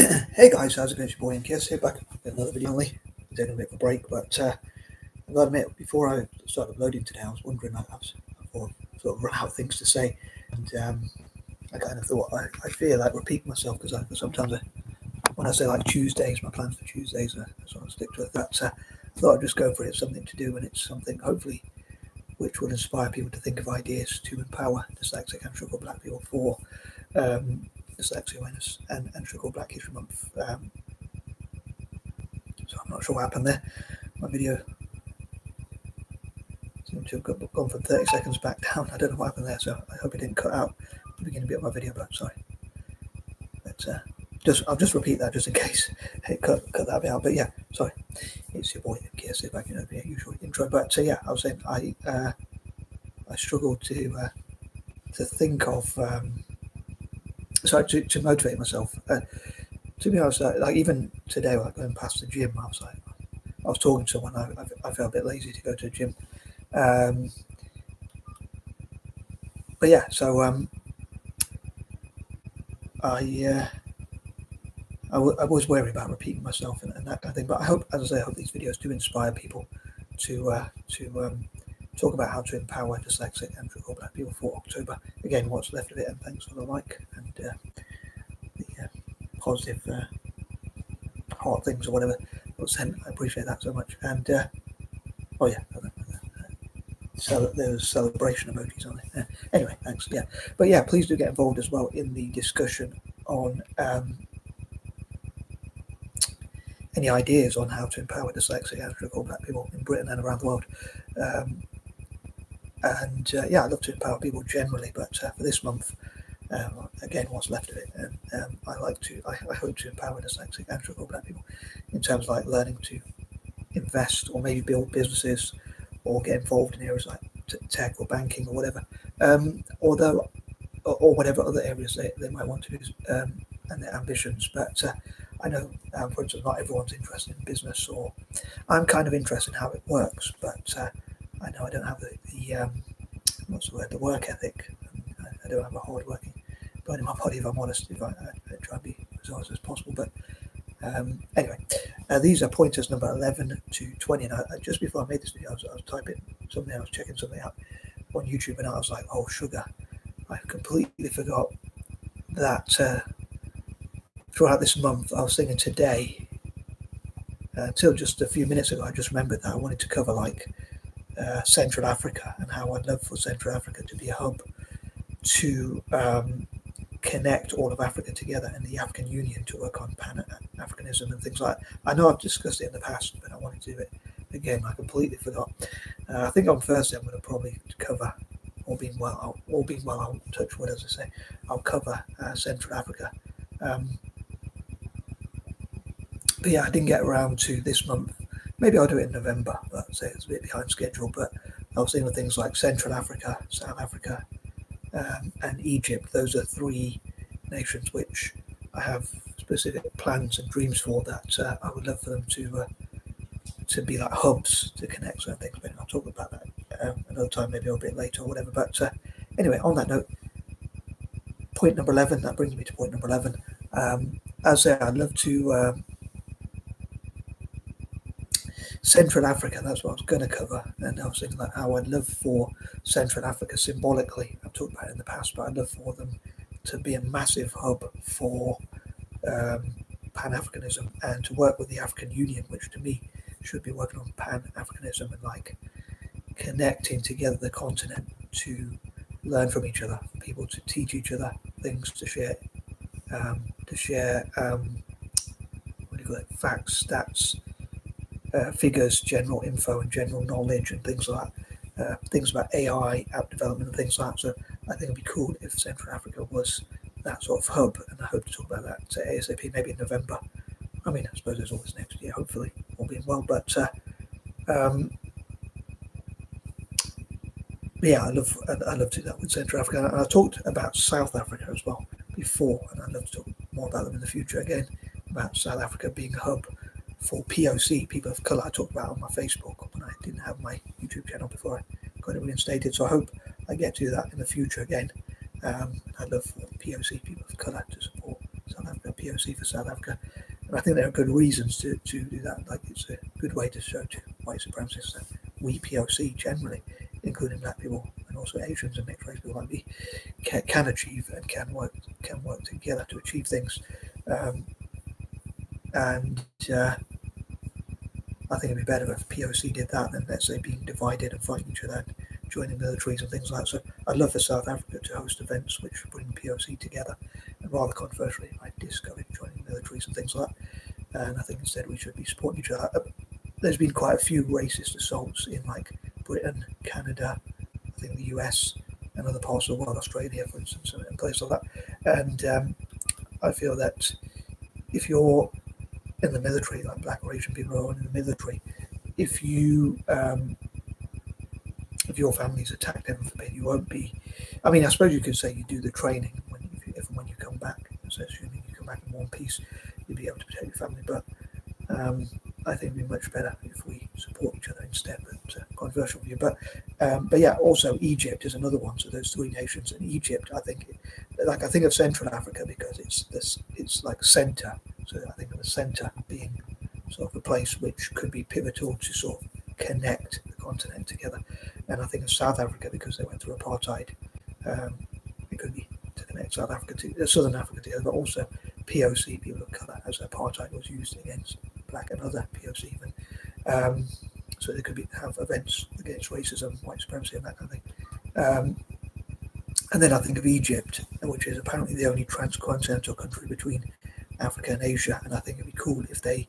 Hey guys, how's it going? It's your boy M.K.S here, back with another video only. Taking a bit of a break, but I've got to admit, before I started uploading today, I was wondering, I thought, sort of how things to say, and I kind of thought I fear like repeating myself because sometimes when I say like Tuesdays, my plans for Tuesdays, I sort of stick to it. That I thought I'd just go for it. It's something to do, and it's something hopefully which will inspire people to think of ideas to empower dyslexic and struggle black people for dyslexia awareness and struggle black history month. So I'm not sure what happened there. My video seemed to have gone from 30 seconds back down. I don't know what happened there, so I hope it didn't cut out the beginning bit of my video, but sorry. But I'll just repeat that just in case it cut that bit out. But yeah, sorry. It's your boy M.K.S back in the usual intro. But yeah, I was saying I struggled to think of to motivate myself. To be honest, like even today, like going past the gym, I was talking to someone. I felt a bit lazy to go to the gym, but yeah. So I was wary about repeating myself and that kind of thing. But I hope, as I say, I hope these videos do inspire people to talk about how to empower dyslexic and struggle black people for October. Again, what's left of it, and thanks for the like and the positive heart things or whatever that was sent. I appreciate that so much. And oh yeah, so there's celebration emojis on it. Anyway, thanks. Yeah, but yeah, please do get involved as well in the discussion on any ideas on how to empower dyslexic and struggle black people in Britain and around the world. Yeah, I'd love to empower people generally, but for this month, again, what's left of it, I hope to empower dyslexic and struggle black people in terms of like learning to invest or maybe build businesses or get involved in areas like tech or banking or whatever, or whatever other areas they might want to do and their ambitions. But I know, for instance, not everyone's interested in business, or I'm kind of interested in how it works, but I know I don't have the what's the word, the work ethic. I don't have a hard working blood in my body, if I'm honest. If I try and be as honest as possible, but anyway, these are pointers number 11 to 20. And just before I made this video, I was typing something, I was checking something out on YouTube, and I was like, oh sugar, I completely forgot that throughout this month I was thinking today, until just a few minutes ago, I just remembered that I wanted to cover like Central Africa and how I'd love for Central Africa to be a hub to connect all of Africa together and the African Union to work on Pan-Africanism and things like that. I know I've discussed it in the past, but I wanted to do it again. I completely forgot. I think on Thursday I'm going to probably cover, all being well, I'll touch wood, as I say, I'll cover Central Africa. But yeah, I didn't get around to this month. Maybe I'll do it in November, but say it's a bit behind schedule. But I was thinking of things like Central Africa, South Africa, and Egypt. Those are three nations which I have specific plans and dreams for, that I would love for them to be like hubs to connect certain things. But I'll talk about that another time, maybe a bit later or whatever. But anyway, on that note, point number 11, that brings me to point number 11. As I say, I'd love to Central Africa, that's what I was going to cover, and I was thinking about how I'd love for Central Africa symbolically, I've talked about it in the past, but I'd love for them to be a massive hub for Pan-Africanism and to work with the African Union, which to me should be working on Pan-Africanism and like connecting together the continent to learn from each other, people to teach each other things, to share what do you call it, facts, stats, figures, general info and general knowledge and things like that, things about AI, app development and things like that. So I think it'd be cool if Central Africa was that sort of hub, and I hope to talk about that ASAP, maybe in November. I mean, I suppose there's always next year, hopefully, all being well. But yeah, I'd love to do that with Central Africa. And I talked about South Africa as well before, and I'd love to talk more about them in the future again, about South Africa being a hub for POC, people of colour. I talked about on my Facebook when I didn't have my YouTube channel before I got it reinstated. So I hope I get to do that in the future again. I'd love for POC, people of colour, to support South Africa POC for South Africa. And I think there are good reasons to do that. Like, it's a good way to show to white supremacists that we POC generally, including black people and also Asians and mixed race people like me, can achieve and can work together to achieve things. And I think it'd be better if POC did that than, let's say, being divided and fighting each other and joining militaries and things like that. So I'd love for South Africa to host events which bring POC together. And rather controversially, I discourage joining militaries and things like that. And I think instead we should be supporting each other. There's been quite a few racist assaults in like Britain, Canada, I think the US, and other parts of the world, Australia, for instance, and places like that. And I feel that if you're in the military, like black or Asian people who are in the military, if your family's attacked, heaven forbid, you won't be. I mean, I suppose you could say you do the training if and when you come back. So assuming you come back in one piece, you'll be able to protect your family. But I think it'd be much better if we support each other instead. But controversial view. But yeah, also Egypt is another one. So those three nations, and Egypt, I think of Central Africa because it's like centre. So I think of the centre being sort of a place which could be pivotal to sort of connect the continent together. And I think of South Africa because they went through apartheid. It could be to connect South Africa to Southern Africa together, but also POC, people of colour, as apartheid was used against black and other POC even. So they could have events against racism, white supremacy, and that kind of thing. And then I think of Egypt, which is apparently the only transcontinental country between Africa and Asia, and I think it'd be cool if they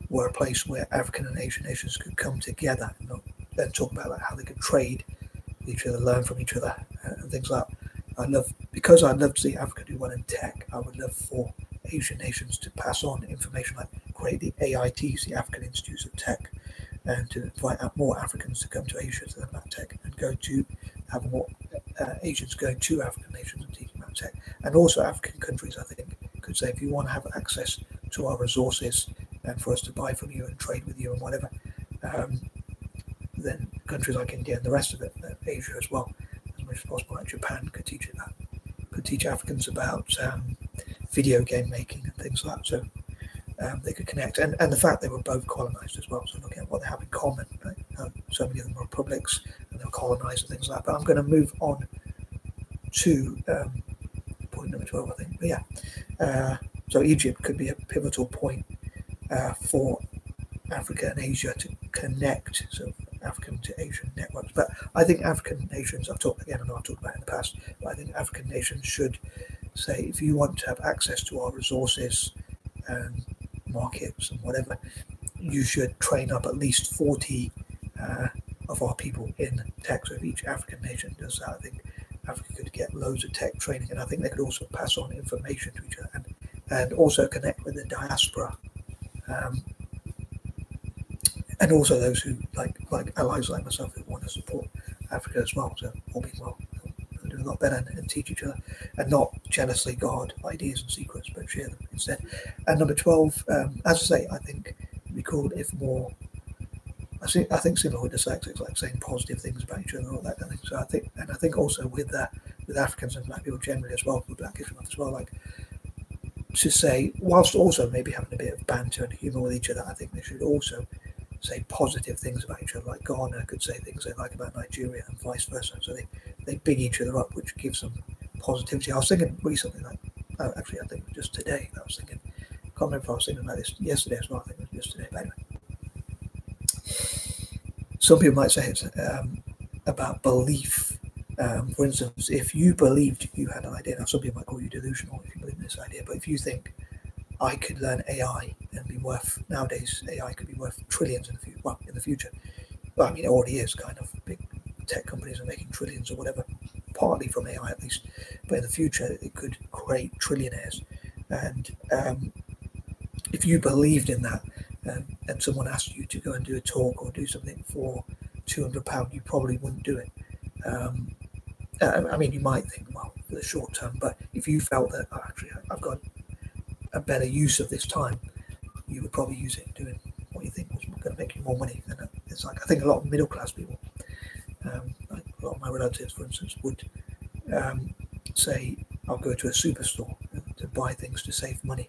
were a place where African and Asian nations could come together and then talk about like how they could trade with each other, learn from each other, and things like that. Because I'd love to see Africa do well in tech, I would love for Asian nations to pass on information, like create the AITs, the African Institutes of Tech, and to invite out more Africans to come to Asia to learn about tech, and have more Asians going to African nations and teaching about tech. And also African countries, I think, could say, if you want to have access to our resources and for us to buy from you and trade with you and whatever, then countries like India and the rest of it, Asia as well, as much as possible, like Japan, could teach it that. Could teach Africans about video game making and things like that. So they could connect. And the fact they were both colonized as well. So looking at what they have in common. Right? So many of them were republics and they were colonized and things like that. But I'm going to move on to point number 12, I think. But yeah. So Egypt could be a pivotal point for Africa and Asia to connect, so African to Asian networks. But I think African nations, I've talked about it in the past, but I think African nations should say, if you want to have access to our resources and markets and whatever, you should train up at least 40 of our people in tech. So if each African nation does that, I think Africa could get loads of tech training, and I think they could also pass on information to each other and also connect with the diaspora. And also those who like allies like myself who want to support Africa as well. So all being well, they'll do a lot better and teach each other, and not jealously guard ideas and secrets, but share them instead. And number 12, as I say, I think it'd be cool if more. I think similar with dyslexics, like saying positive things about each other, all that kind of thing. So I think also with Africans and black people generally as well, with Black History Month as well, like to say, whilst also maybe having a bit of banter and humour with each other, I think they should also say positive things about each other. Like Ghana could say things they like about Nigeria and vice versa. So they big each other up, which gives them positivity. I was thinking recently, actually I think just today, I was thinking, I can't remember if I was thinking about this yesterday as well, I think it was yesterday, but anyway. Some people might say it's about belief. For instance, if you believed you had an idea, now some people might call you delusional if you believe in this idea, but if you think I could learn AI and be worth, nowadays AI could be worth trillions in the future. Well, I mean, it already is kind of. Big tech companies are making trillions or whatever, partly from AI at least, but in the future it could create trillionaires. And if you believed in that, and someone asked you to go and do a talk or do something for £200, you probably wouldn't do it. I mean, you might think, well, for the short term, but if you felt that, actually, I've got a better use of this time, you would probably use it doing what you think was going to make you more money. And it's like, I think a lot of middle class people, like a lot of my relatives, for instance, would say, I'll go to a superstore to buy things to save money,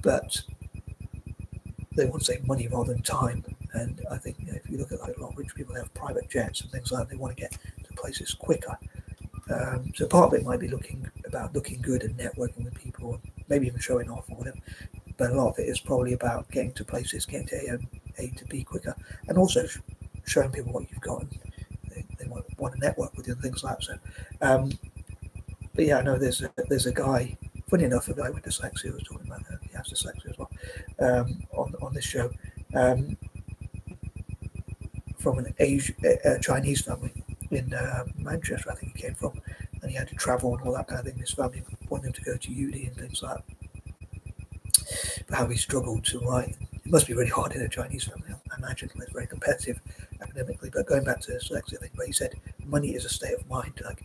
but they want to save money rather than time. And I think if you look at like a lot of rich people, they have private jets and things like that. They want to get to places quicker. So part of it might be looking good and networking with people, and maybe even showing off or whatever. But a lot of it is probably about getting to places, getting to A to B quicker, and also showing people what you've got. And they want to network with you and things like that. So, but yeah, I know there's a guy. Funny enough, a guy with dyslexia was talking about that. He has dyslexia as well on this show. From an Chinese family in Manchester, I think he came from, and he had to travel and all that kind of thing. His family wanted him to go to uni and things like that. But how he struggled to write. It must be really hard in a Chinese family, I imagine. It's very competitive academically. But going back to dyslexia thing, but he said money is a state of mind. Like,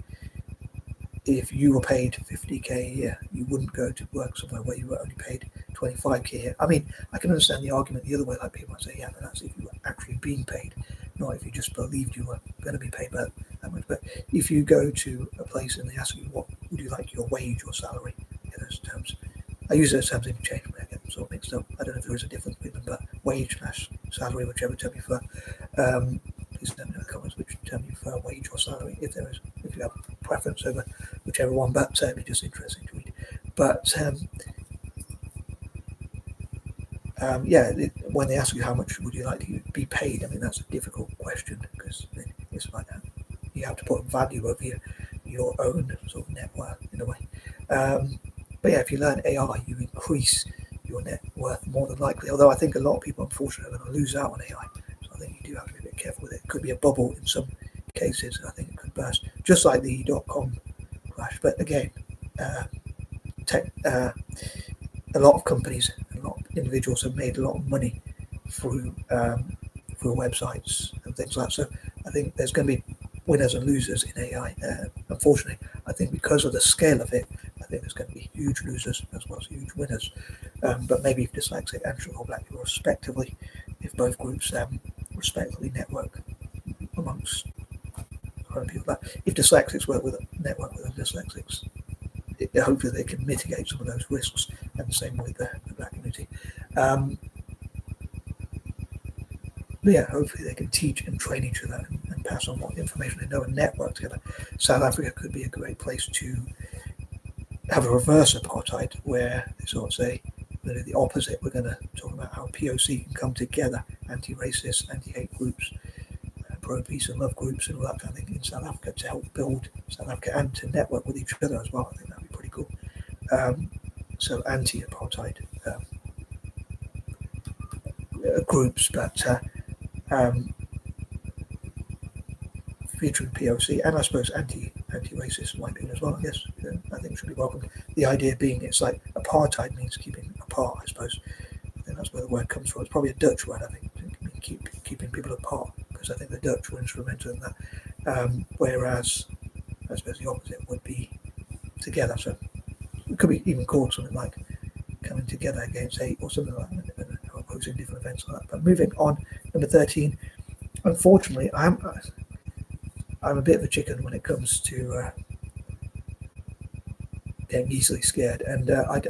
if you were paid 50k a year, you wouldn't go to work somewhere where you were only paid 25k a year. I mean, I can understand the argument the other way, like people might say, yeah, but that's if you were actually being paid, not if you just believed you were going to be paid that much. But if you go to a place and they ask you, what would you like your wage or salary in those terms? I use those terms interchangeably, I get them sort of mixed up. I don't know if there is a difference between them, but wage / salary, whichever term you prefer. Please let me know in the comments which term you prefer, wage or salary, if there is, if you have a preference over whichever one, but it'd be just interesting to read. But yeah, when they ask you how much would you like to be paid, I mean, that's a difficult question, because it's like that. You have to put value over your own sort of net worth in a way. But yeah, if you learn AI, you increase your net worth more than likely. Although I think a lot of people, unfortunately, are going to lose out on AI. So I think you do have to be a bit careful with it. It could be a bubble in some cases, and I think it could burst, just like the .com crash. But again, a lot of companies, a lot of individuals have made a lot of money through websites and things like that. So I think there's going to be winners and losers in AI. Unfortunately, I think because of the scale of it, I think there's going to be huge losers as well as huge winners. But maybe if Dyslexic and Sugar Black people respectively, if both groups respectively network amongst other people, that if Dyslexics network with Dyslexics, hopefully they can mitigate some of those risks, and the same with the Black community. But yeah, hopefully they can teach and train each other and pass on what information they know and network together. South Africa could be a great place to have a reverse apartheid, where they sort of say the opposite. We're going to talk about how POC can come together, anti-racist, anti-hate groups, pro-peace and love groups, and all that kind of thing in South Africa to help build South Africa and to network with each other as well. I think that'd be pretty cool. So anti-apartheid groups, but featuring POC and I suppose anti-racist white people as well. I guess I think it should be welcomed. The idea being it's like apartheid means keeping apart. I suppose I think that's where the word comes from. It's probably a Dutch word. I think keeping people apart, because I think the Dutch were instrumental in that. Whereas I suppose the opposite would be together. So it could be even called something like coming together against hate or something like that, opposing different events like that. But moving on, number 13. Unfortunately, I'm a bit of a chicken when it comes to getting easily scared, and I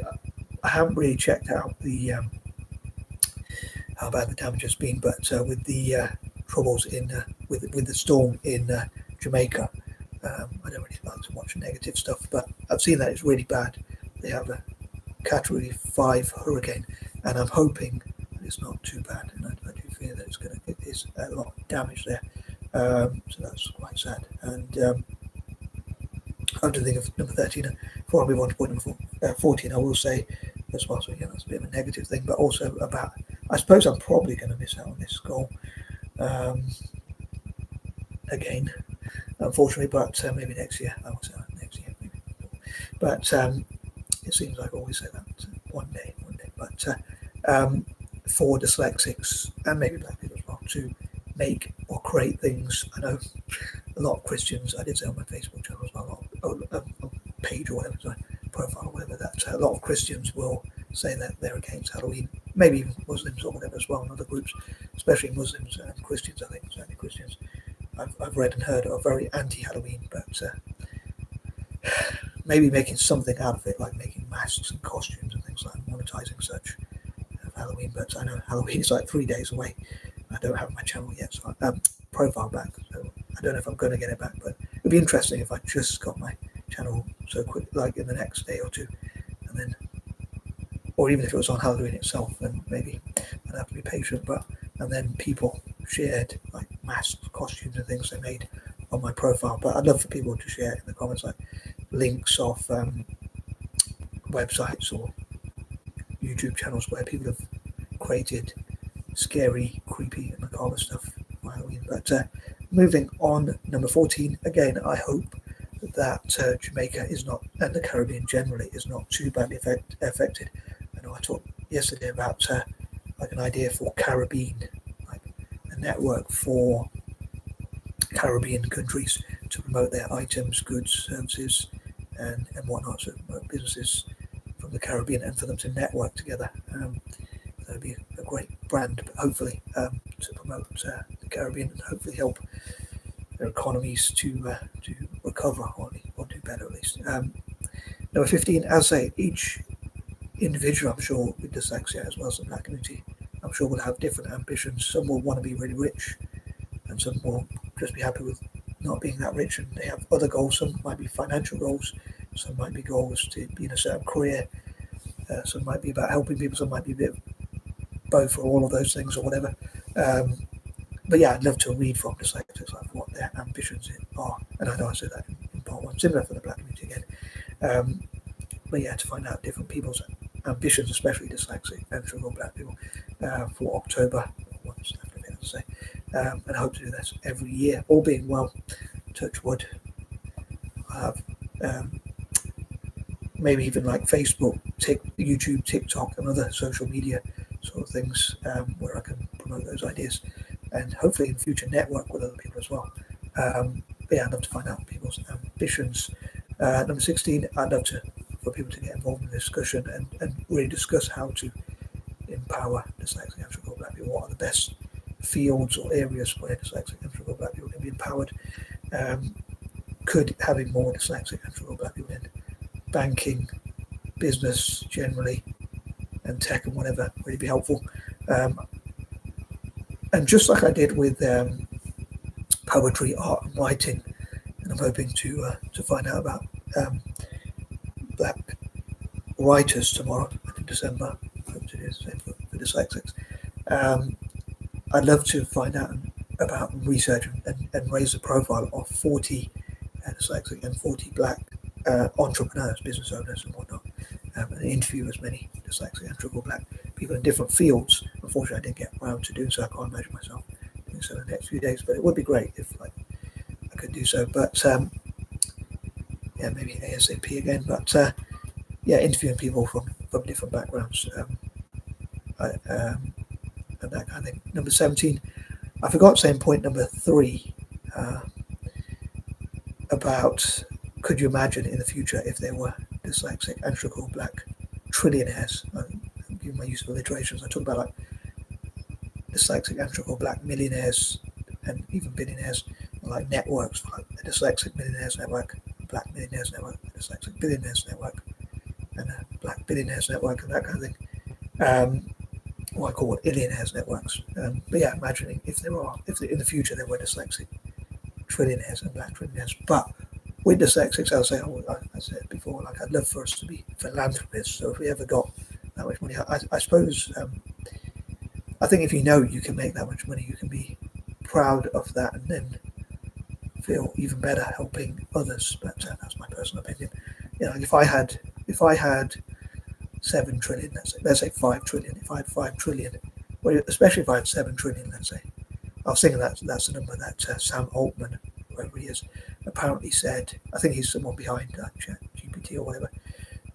haven't really checked out the how bad the damage has been, but with the troubles in with the storm in Jamaica, I don't really like to watch negative stuff, but I've seen that it's really bad. They have a Category 5 hurricane, and I'm hoping that it's not too bad, and I do fear that it is a lot of damage there. So that's quite sad. And I have to think of number 13. Before I move on to point number 14, I will say as well, so again, that's a bit of a negative thing, but also about, I suppose I'm probably going to miss out on this goal again, unfortunately, but maybe next year. I will say that next year, maybe. But it seems like I always say that one day. But for dyslexics and maybe black people as well to make or create things. I know a lot of Christians, I did say on my Facebook channel as well, page or whatever, sorry, profile or whatever, that a lot of Christians will say that they're against Halloween, maybe even Muslims or whatever as well, and other groups, especially Muslims and Christians, I think, certainly Christians, I've read and heard are very anti-Halloween, but maybe making something out of it, like making masks and costumes and things like that, monetizing such of Halloween. But I know Halloween is like 3 days away. I don't have my channel yet, so profile back. So I don't know if I'm going to get it back, but it'd be interesting if I just got my channel so quick, like in the next day or two, and then, or even if it was on Halloween itself, then maybe I'd have to be patient. But and then people shared like masks, costumes, and things they made on my profile. But I'd love for people to share in the comments, like links of websites or YouTube channels where people have created scary, creepy, and macabre stuff for Halloween. But moving on, number 14. Again, I hope that Jamaica is not, and the Caribbean generally, is not too badly affected. I know I talked yesterday about like an idea for Caribbean, like a network for Caribbean countries to promote their items, goods, services, and whatnot, so businesses from the Caribbean, and for them to network together. That'd be a great brand, but hopefully to promote the Caribbean and hopefully help their economies to recover or do better at least. Number 15, as I say, each individual, I'm sure, with dyslexia as well as the Black community, I'm sure will have different ambitions. Some will want to be really rich, and some will just be happy with not being that rich, and they have other goals. Some might be financial goals, some might be goals to be in a certain career, some might be about helping people, some might be a bit of both or all of those things or whatever. But yeah, I'd love to read from dyslexics like what their ambitions are, and I know I said that in part one, similar for the Black community again. But yeah, to find out different people's ambitions, especially dyslexic and sugar Black people, for October, once after it, to say, and I hope to do this every year, all being well, touch wood. I have maybe even like Facebook, YouTube, TikTok, and other social media sort of things where I can promote those ideas, and hopefully in the future network with other people as well. But yeah, I'd love to find out people's ambitions. Number 16, I'd love for people to get involved in the discussion and really discuss how to empower dyslexic and sugar Black people. What are the best fields or areas where dyslexic and sugar Black people can be empowered? Could having more dyslexic and sugar Black people in banking, business generally, and tech and whatever really be helpful? And just like I did with poetry, art, and writing, and I'm hoping to find out about Black writers tomorrow in December. I hope to do the same for dyslexics. I'd love to find out about research and raise the profile of 40 dyslexic and 40 Black entrepreneurs, business owners, and whatnot, and interview as many dyslexic and sugar Black people in different fields. Unfortunately, I didn't get around to doing so. I can't imagine myself doing so in the next few days, but it would be great if I could do so. But yeah, maybe ASAP again. But yeah, interviewing people from different backgrounds and that kind of thing. Number 17, I forgot saying point number 3 about could you imagine in the future if there were dyslexic and sugar Black trillionaires? I'm giving my use of alliterations. I talk about like dyslexic and sugar Black millionaires and even billionaires, like networks, like a dyslexic millionaires network, a Black millionaires network, a dyslexic billionaires network, and a Black billionaires network, and that kind of thing. What I call illionaires networks. But yeah, imagining if in the future there were dyslexic trillionaires and Black trillionaires, but with dyslexics, I said before, like I'd love for us to be philanthropists. So if we ever got that much money, I suppose, I think if you know you can make that much money, you can be proud of that and then feel even better helping others. But that's my personal opinion. You know, if I had 7 trillion, let's say 5 trillion. If I had 5 trillion, well, especially if I had 7 trillion, let's say, I was thinking that's the number that Sam Altman, whoever he is, apparently said. I think he's someone behind GPT or whatever,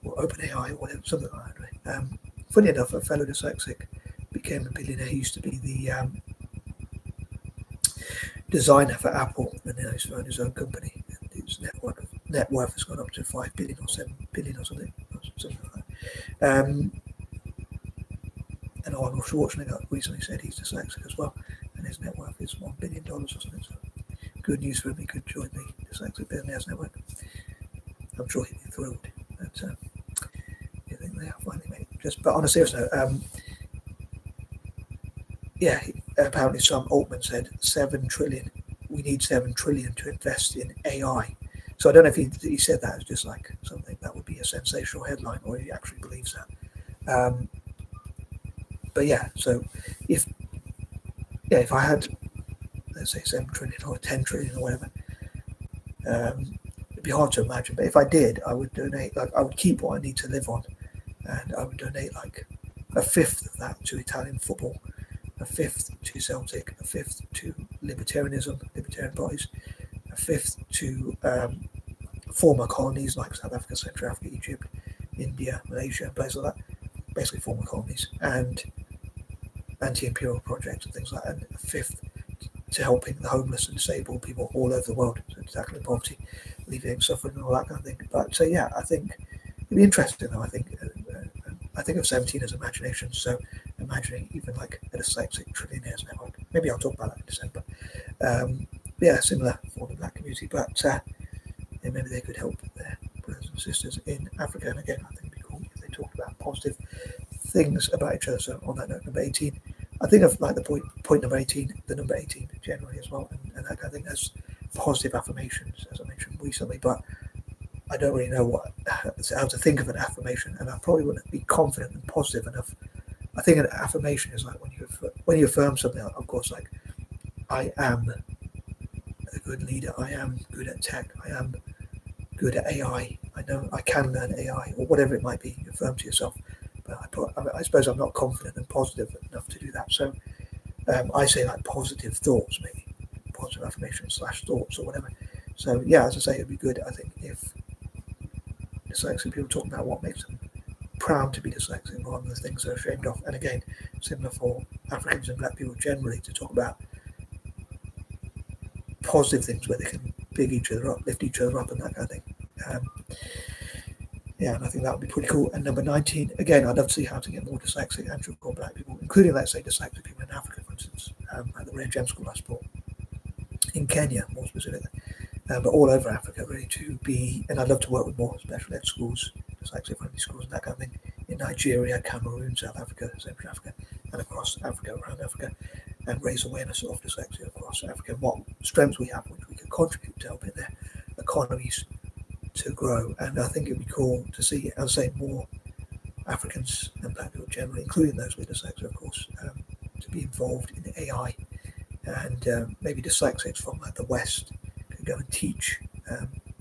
or OpenAI or whatever, something like that. Funny enough, a fellow dyslexic became a billionaire. He used to be the designer for Apple, and now he's found his own company. And his net worth has gone up to 5 billion or 7 billion or something like that. And Arnold Schwarzenegger recently said he's dyslexic as well, and his net worth is $1 billion or something. So good news for him. He could join the Dyslexic Billionaires Network. I'm sure he'd be thrilled. But I think they are finally made. But on a serious note, apparently Sam Altman said 7 trillion. We need 7 trillion to invest in AI. So I don't know if he said that as just like something that would be a sensational headline, or he actually believes that. But yeah, so if I had, let's say, 7 trillion or 10 trillion or whatever, it'd be hard to imagine. But if I did, I would donate. Like, I would keep what I need to live on, and I would donate like a fifth of that to Italian football, a fifth to Celtic, a fifth to libertarian parties, a fifth to former colonies like South Africa, Central Africa, Egypt, India, Malaysia, places like that, basically former colonies, and anti-imperial projects and things like that, and a fifth to helping the homeless and disabled people all over the world, so tackling poverty, alleviating suffering and all that kind of thing. But so yeah, I think it'd be interesting though. I think of 17 as imagination, so imagining even like a dyslexic trillionaires network. Maybe I'll talk about that in December. Similar for the black community, but maybe they could help their brothers and sisters in Africa. And again, I think it'd be cool if they talked about positive things about each other. So on that note, number 18, I think of like the point number 18, the number 18 generally as well, and that kind of thing as positive affirmations, as I mentioned recently. But I don't really know how to think of an affirmation, and I probably wouldn't be confident and positive enough. I think an affirmation is like when you affirm something, of course, like I am a good leader, I am good at tech, I am good at AI, I know I can learn AI, or whatever it might be. You affirm to yourself. But I suppose I'm not confident and positive enough to do that. So I say like positive thoughts, maybe positive affirmations / thoughts or whatever. So yeah, as I say, it'd be good, I think, if dyslexic people talk about what makes them proud to be dyslexic rather than the things they're ashamed of. And again, similar for Africans and black people generally, to talk about positive things where they can big each other up, lift each other up, and that kind of thing. And I think that would be pretty cool. And number 19, again, I'd love to see how to get more dyslexic and or black people, including, let's say, dyslexic people in Africa, for instance, at the Rare Gem School I support, in Kenya, more specifically, but all over Africa, really, to be, and I'd love to work with more special ed schools, dyslexic-friendly schools, and that kind of thing, in Nigeria, Cameroon, South Africa, Central Africa, and across Africa, around Africa, and raise awareness of dyslexia across Africa, and what strengths we have, which we can contribute to helping their economies to grow. And I think it'd be cool to see, I'll say, more Africans and black people generally, including those with dyslexia, of course, to be involved in AI. And maybe dyslexics from like the West could go and teach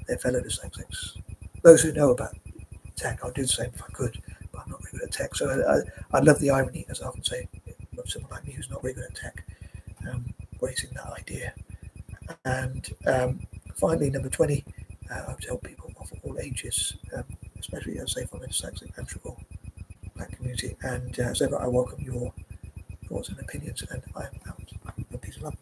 their fellow dyslexics. Those who know about tech, I'll do the same if I could, but I'm not really good at tech. So I love the irony, as I often say, of someone like me who's not really good at tech, raising that idea. And finally, number 20, I would help people of all ages, especially, as I say, from the dyslexic and triple black community. And so I welcome your thoughts and opinions, and I am out. Peace and love.